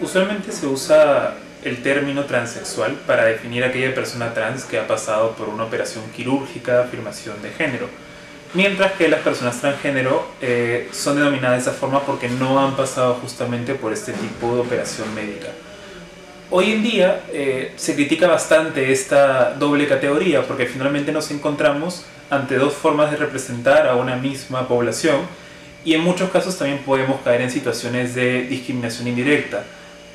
Usualmente se usa el término transexual para definir a aquella persona trans que ha pasado por una operación quirúrgica de afirmación de género, mientras que las personas transgénero son denominadas de esa forma porque no han pasado justamente por este tipo de operación médica. Hoy en día se critica bastante esta doble categoría porque finalmente nos encontramos ante dos formas de representar a una misma población y en muchos casos también podemos caer en situaciones de discriminación indirecta.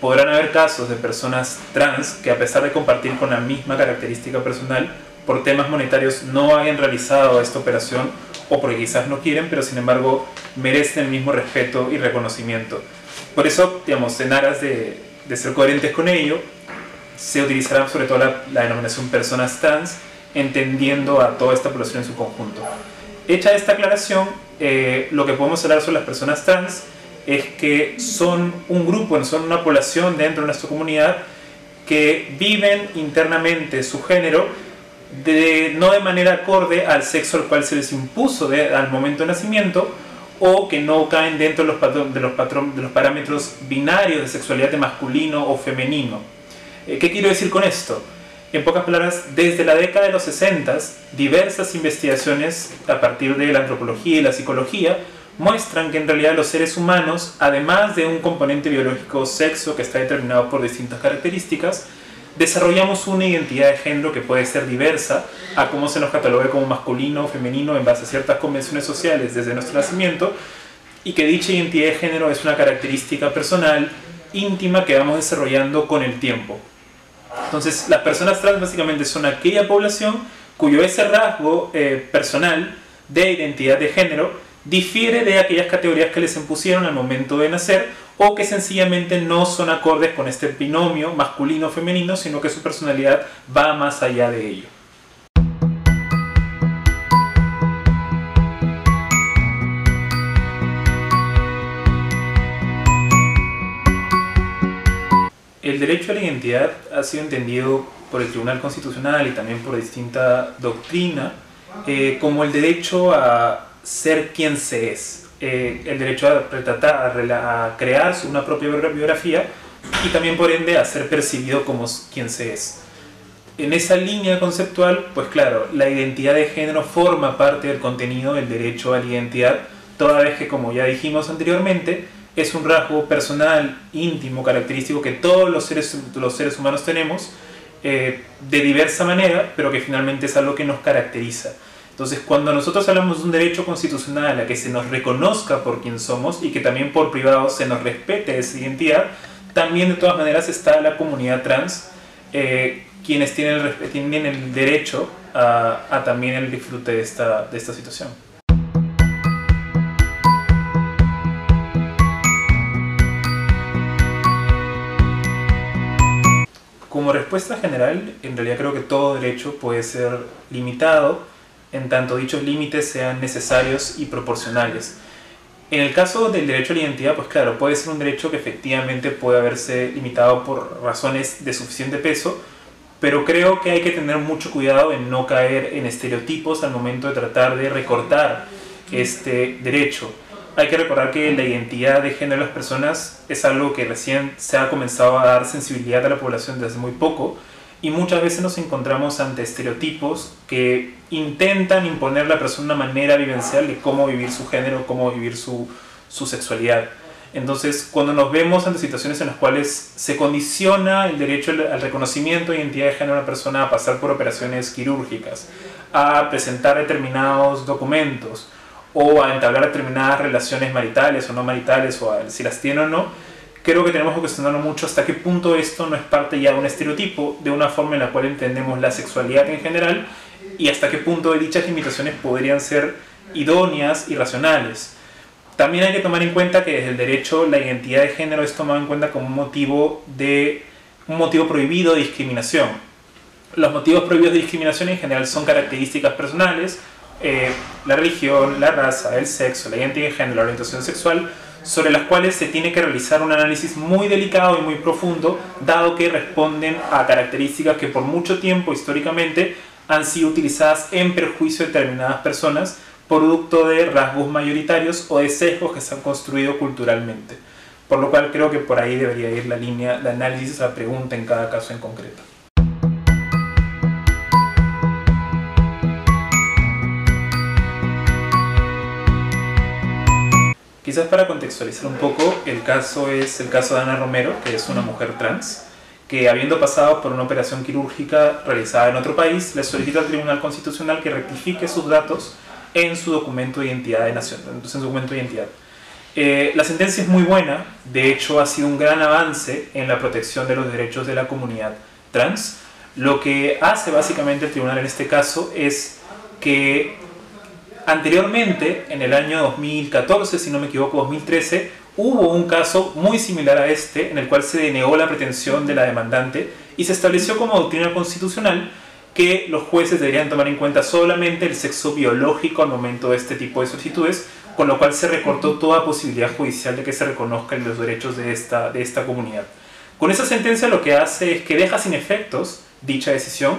Podrán haber casos de personas trans que, a pesar de compartir con la misma característica personal, por temas monetarios no hayan realizado esta operación o porque quizás no quieren, pero sin embargo merecen el mismo respeto y reconocimiento. Por eso, digamos, en aras de ser coherentes con ello, se utilizará sobre todo la denominación personas trans, entendiendo a toda esta población en su conjunto. Hecha esta aclaración, lo que podemos hablar sobre las personas trans es que son un grupo, son una población dentro de nuestra comunidad que viven internamente su género no de manera acorde al sexo al cual se les impuso al momento de nacimiento, o que no caen dentro de los parámetros binarios de sexualidad de masculino o femenino. ¿Qué quiero decir con esto? En pocas palabras, desde la década de los 60, diversas investigaciones a partir de la antropología y la psicología muestran que en realidad los seres humanos, además de un componente biológico sexo que está determinado por distintas características, desarrollamos una identidad de género que puede ser diversa a cómo se nos catalogue como masculino o femenino en base a ciertas convenciones sociales desde nuestro nacimiento, y que dicha identidad de género es una característica personal, íntima, que vamos desarrollando con el tiempo. Entonces, las personas trans básicamente son aquella población cuyo ese rasgo personal de identidad de género difiere de aquellas categorías que les impusieron al momento de nacer, o que sencillamente no son acordes con este binomio masculino-femenino, sino que su personalidad va más allá de ello. El derecho a la identidad ha sido entendido por el Tribunal Constitucional y también por distinta doctrina como el derecho a ser quien se es, el derecho a crear una propia biografía y también por ende a ser percibido como quien se es. En esa línea conceptual, pues claro, la identidad de género forma parte del contenido del derecho a la identidad, toda vez que, como ya dijimos anteriormente, es un rasgo personal, íntimo, característico que todos los seres humanos tenemos de diversa manera, pero que finalmente es algo que nos caracteriza. Entonces, cuando nosotros hablamos de un derecho constitucional a que se nos reconozca por quien somos y que también por privado se nos respete esa identidad, también de todas maneras está la comunidad trans, quienes tienen el derecho a también el disfrute de esta situación. Como respuesta general, en realidad creo que todo derecho puede ser limitado, en tanto dichos límites sean necesarios y proporcionales. En el caso del derecho a la identidad, pues claro, puede ser un derecho que efectivamente puede haberse limitado por razones de suficiente peso, pero creo que hay que tener mucho cuidado en no caer en estereotipos al momento de tratar de recortar este derecho. Hay que recordar que la identidad de género de las personas es algo que recién se ha comenzado a dar sensibilidad a la población desde muy poco, y muchas veces nos encontramos ante estereotipos que intentan imponer a la persona una manera vivencial de cómo vivir su género, cómo vivir su sexualidad. Entonces, cuando nos vemos ante situaciones en las cuales se condiciona el derecho al reconocimiento de identidad de género de una persona a pasar por operaciones quirúrgicas, a presentar determinados documentos, o a entablar determinadas relaciones maritales o no maritales, o si las tiene o no, creo que tenemos que cuestionarnos mucho hasta qué punto esto no es parte ya de un estereotipo, de una forma en la cual entendemos la sexualidad en general, y hasta qué punto dichas limitaciones podrían ser idóneas y racionales. También hay que tomar en cuenta que desde el derecho la identidad de género es tomada en cuenta como un motivo prohibido de discriminación. Los motivos prohibidos de discriminación en general son características personales la religión, la raza, el sexo, la identidad de género, la orientación sexual, sobre las cuales se tiene que realizar un análisis muy delicado y muy profundo, dado que responden a características que por mucho tiempo históricamente han sido utilizadas en perjuicio de determinadas personas, producto de rasgos mayoritarios o de sesgos que se han construido culturalmente. Por lo cual creo que por ahí debería ir la línea de análisis a la pregunta en cada caso en concreto. Quizás para contextualizar un poco, el caso es el caso de Ana Romero, que es una mujer trans, que habiendo pasado por una operación quirúrgica realizada en otro país, le solicita al Tribunal Constitucional que rectifique sus datos en su documento de identidad de nación, en su documento de identidad. La sentencia es muy buena, de hecho ha sido un gran avance en la protección de los derechos de la comunidad trans. Lo que hace básicamente el tribunal en este caso es que anteriormente, en el año 2014, si no me equivoco, 2013, hubo un caso muy similar a este en el cual se denegó la pretensión de la demandante y se estableció como doctrina constitucional que los jueces deberían tomar en cuenta solamente el sexo biológico al momento de este tipo de solicitudes, con lo cual se recortó toda posibilidad judicial de que se reconozcan los derechos de esta comunidad. Con esa sentencia lo que hace es que deja sin efectos dicha decisión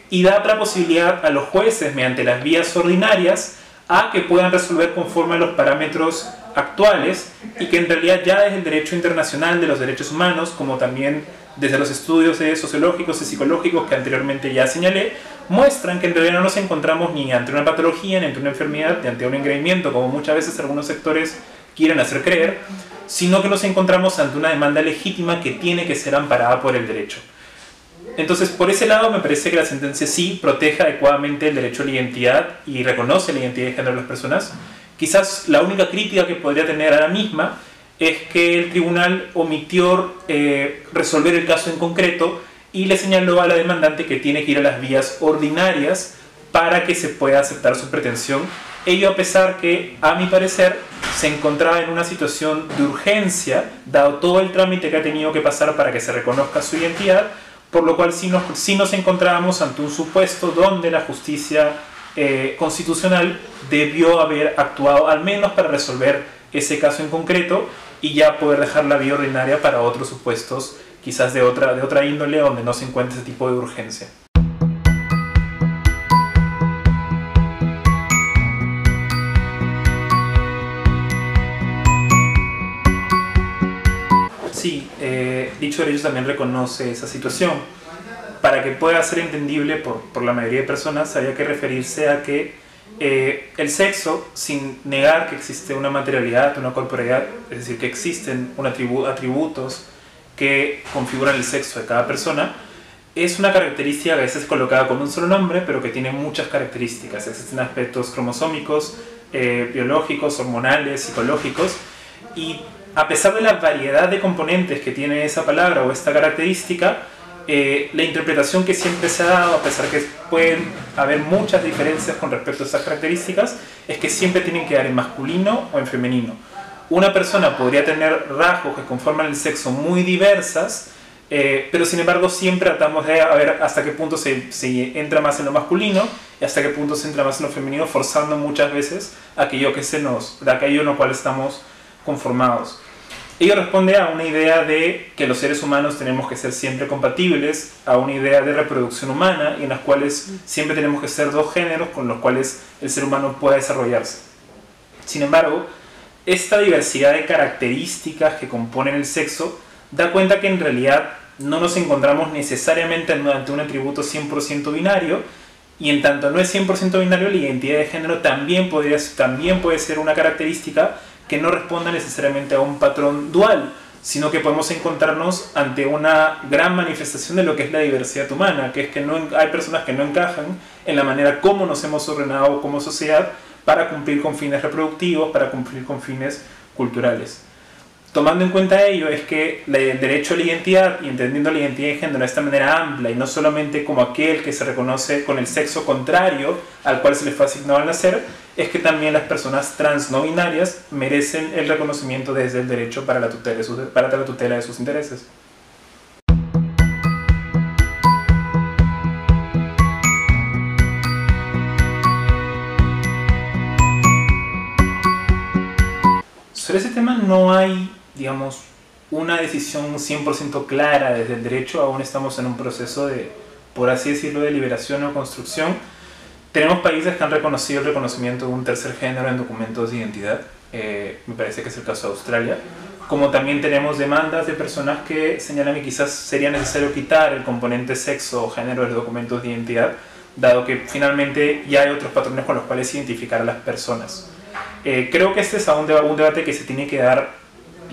y da otra posibilidad a los jueces, mediante las vías ordinarias, a que puedan resolver conforme a los parámetros actuales y que en realidad ya desde el derecho internacional de los derechos humanos, como también desde los estudios sociológicos y psicológicos que anteriormente ya señalé, muestran que en realidad no nos encontramos ni ante una patología, ni ante una enfermedad, ni ante un engreimiento, como muchas veces algunos sectores quieren hacer creer, sino que nos encontramos ante una demanda legítima que tiene que ser amparada por el derecho. Entonces, por ese lado, me parece que la sentencia sí protege adecuadamente el derecho a la identidad y reconoce la identidad de género de las personas. Quizás la única crítica que podría tener a la misma es que el tribunal omitió resolver el caso en concreto y le señaló a la demandante que tiene que ir a las vías ordinarias para que se pueda aceptar su pretensión. Ello a pesar que, a mi parecer, se encontraba en una situación de urgencia, dado todo el trámite que ha tenido que pasar para que se reconozca su identidad, por lo cual sí nos encontrábamos ante un supuesto donde la justicia constitucional debió haber actuado al menos para resolver ese caso en concreto y ya poder dejar la vía ordinaria para otros supuestos, quizás de otra índole, donde no se encuentre ese tipo de urgencia. Sí, dicho derecho también reconoce esa situación. Para que pueda ser entendible por la mayoría de personas, había que referirse a que el sexo, sin negar que existe una materialidad, una corporeidad, es decir, que existen atributos que configuran el sexo de cada persona, es una característica que a veces es colocada con un solo nombre, pero que tiene muchas características. Existen aspectos cromosómicos, biológicos, hormonales, psicológicos, y a pesar de la variedad de componentes que tiene esa palabra o esta característica, la interpretación que siempre se ha dado, a pesar que pueden haber muchas diferencias con respecto a esas características, es que siempre tienen que dar en masculino o en femenino. Una persona podría tener rasgos que conforman el sexo muy diversas, pero sin embargo siempre tratamos de ver hasta qué punto se entra más en lo masculino y hasta qué punto se entra más en lo femenino, forzando muchas veces aquello en lo cual estamos conformados. Ello responde a una idea de que los seres humanos tenemos que ser siempre compatibles, a una idea de reproducción humana y en las cuales siempre tenemos que ser dos géneros con los cuales el ser humano pueda desarrollarse. Sin embargo, esta diversidad de características que componen el sexo da cuenta que en realidad no nos encontramos necesariamente ante un atributo 100% binario, y en tanto no es 100% binario, la identidad de género también puede ser una característica que no responda necesariamente a un patrón dual, sino que podemos encontrarnos ante una gran manifestación de lo que es la diversidad humana, que es que hay personas que no encajan en la manera como nos hemos ordenado como sociedad para cumplir con fines reproductivos, para cumplir con fines culturales. Tomando en cuenta ello, es que el derecho a la identidad, y entendiendo la identidad de género de esta manera amplia y no solamente como aquel que se reconoce con el sexo contrario al cual se les fue asignado al nacer, es que también las personas trans no binarias merecen el reconocimiento desde el derecho para la tutela de sus intereses. Sobre ese tema no hay, digamos, una decisión 100% clara desde el derecho. Aún estamos en un proceso de, por así decirlo, de liberación o construcción. Tenemos países que han reconocido el reconocimiento de un tercer género en documentos de identidad. Me parece que es el caso de Australia. Como también tenemos demandas de personas que señalan que quizás sería necesario quitar el componente sexo o género de los documentos de identidad, dado que finalmente ya hay otros patrones con los cuales identificar a las personas. Creo que este es un debate que se tiene que dar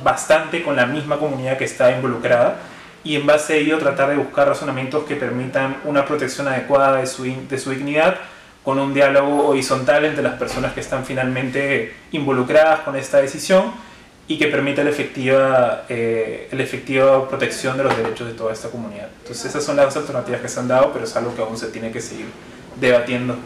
bastante con la misma comunidad que está involucrada, y en base a ello tratar de buscar razonamientos que permitan una protección adecuada de su dignidad, con un diálogo horizontal entre las personas que están finalmente involucradas con esta decisión y que permita la efectiva protección de los derechos de toda esta comunidad. Entonces esas son las dos alternativas que se han dado, pero es algo que aún se tiene que seguir debatiendo.